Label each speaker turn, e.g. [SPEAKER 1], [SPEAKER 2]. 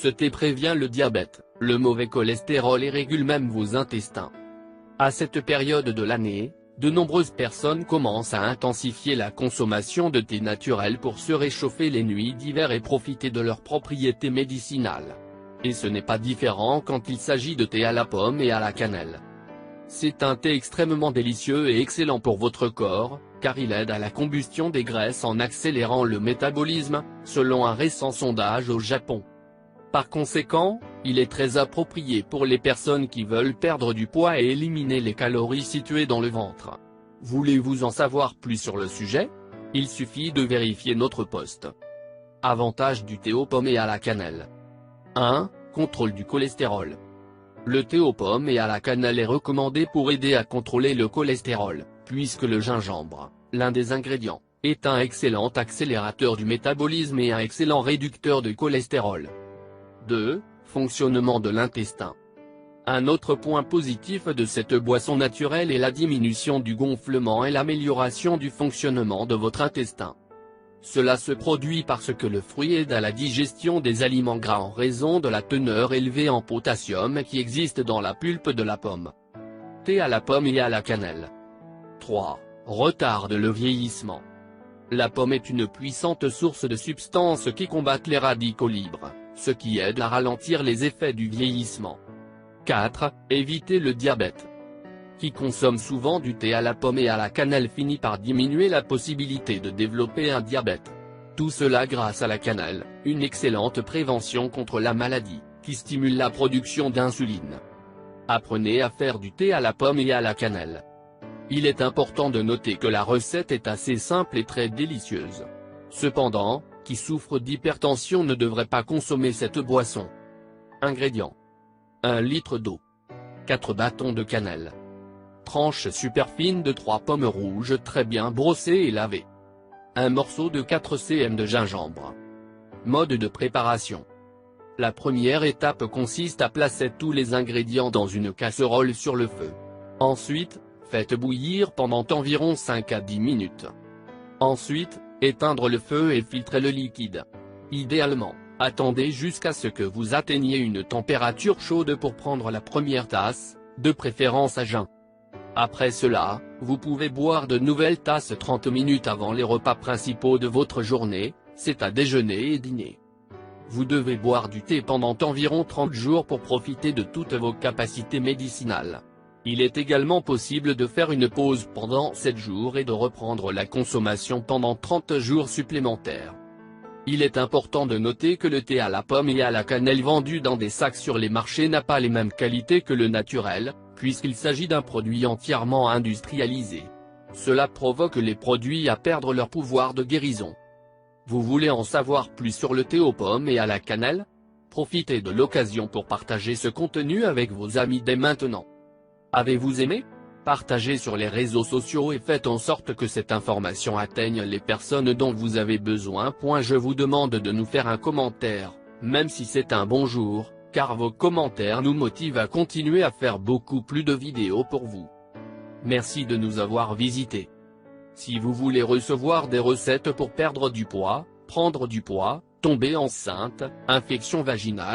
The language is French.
[SPEAKER 1] Ce thé prévient le diabète, le mauvais cholestérol et régule même vos intestins. À cette période de l'année, de nombreuses personnes commencent à intensifier la consommation de thé naturel pour se réchauffer les nuits d'hiver et profiter de leurs propriétés médicinales. Et ce n'est pas différent quand il s'agit de thé à la pomme et à la cannelle. C'est un thé extrêmement délicieux et excellent pour votre corps, car il aide à la combustion des graisses en accélérant le métabolisme, selon un récent sondage au Japon. Par conséquent, il est très approprié pour les personnes qui veulent perdre du poids et éliminer les calories situées dans le ventre. Voulez-vous en savoir plus sur le sujet? Il suffit de vérifier notre post. Avantages du thé aux pommes et à la cannelle. 1. Contrôle du cholestérol. Le thé aux pommes et à la cannelle est recommandé pour aider à contrôler le cholestérol, puisque le gingembre, l'un des ingrédients, est un excellent accélérateur du métabolisme et un excellent réducteur de cholestérol. 2. Fonctionnement de l'intestin. Un autre point positif de cette boisson naturelle est la diminution du gonflement et l'amélioration du fonctionnement de votre intestin. Cela se produit parce que le fruit aide à la digestion des aliments gras en raison de la teneur élevée en potassium qui existe dans la pulpe de la pomme. Thé à la pomme et à la cannelle. 3. Retarde le vieillissement. La pomme est une puissante source de substances qui combattent les radicaux libres, ce qui aide à ralentir les effets du vieillissement. 4. Éviter le diabète. Qui consomme souvent du thé à la pomme et à la cannelle finit par diminuer la possibilité de développer un diabète. Tout cela grâce à la cannelle, une excellente prévention contre la maladie, qui stimule la production d'insuline. Apprenez à faire du thé à la pomme et à la cannelle. Il est important de noter que la recette est assez simple et très délicieuse. Cependant, qui souffre d'hypertension ne devrait pas consommer cette boisson. Ingrédients. 1 litre d'eau. 4 bâtons de cannelle. Tranche super fine de 3 pommes rouges très bien brossées et lavées. Un morceau de 4 cm de gingembre. Mode de préparation. La première étape consiste à placer tous les ingrédients dans une casserole sur le feu. Ensuite, faites bouillir pendant environ 5 à 10 minutes. Ensuite, éteindre le feu et filtrer le liquide. Idéalement, attendez jusqu'à ce que vous atteigniez une température chaude pour prendre la première tasse, de préférence à jeun. Après cela, vous pouvez boire de nouvelles tasses 30 minutes avant les repas principaux de votre journée, c'est à déjeuner et dîner. Vous devez boire du thé pendant environ 30 jours pour profiter de toutes vos capacités médicinales. Il est également possible de faire une pause pendant 7 jours et de reprendre la consommation pendant 30 jours supplémentaires. Il est important de noter que le thé à la pomme et à la cannelle vendu dans des sacs sur les marchés n'a pas les mêmes qualités que le naturel, puisqu'il s'agit d'un produit entièrement industrialisé. Cela provoque les produits à perdre leur pouvoir de guérison. Vous voulez en savoir plus sur le thé aux pommes et à la cannelle? Profitez de l'occasion pour partager ce contenu avec vos amis dès maintenant. Avez-vous aimé? Partagez sur les réseaux sociaux et faites en sorte que cette information atteigne les personnes dont vous avez besoin. Je vous demande de nous faire un commentaire, même si c'est un bonjour, car vos commentaires nous motivent à continuer à faire beaucoup plus de vidéos pour vous. Merci de nous avoir visités. Si vous voulez recevoir des recettes pour perdre du poids, prendre du poids, tomber enceinte, infection vaginale,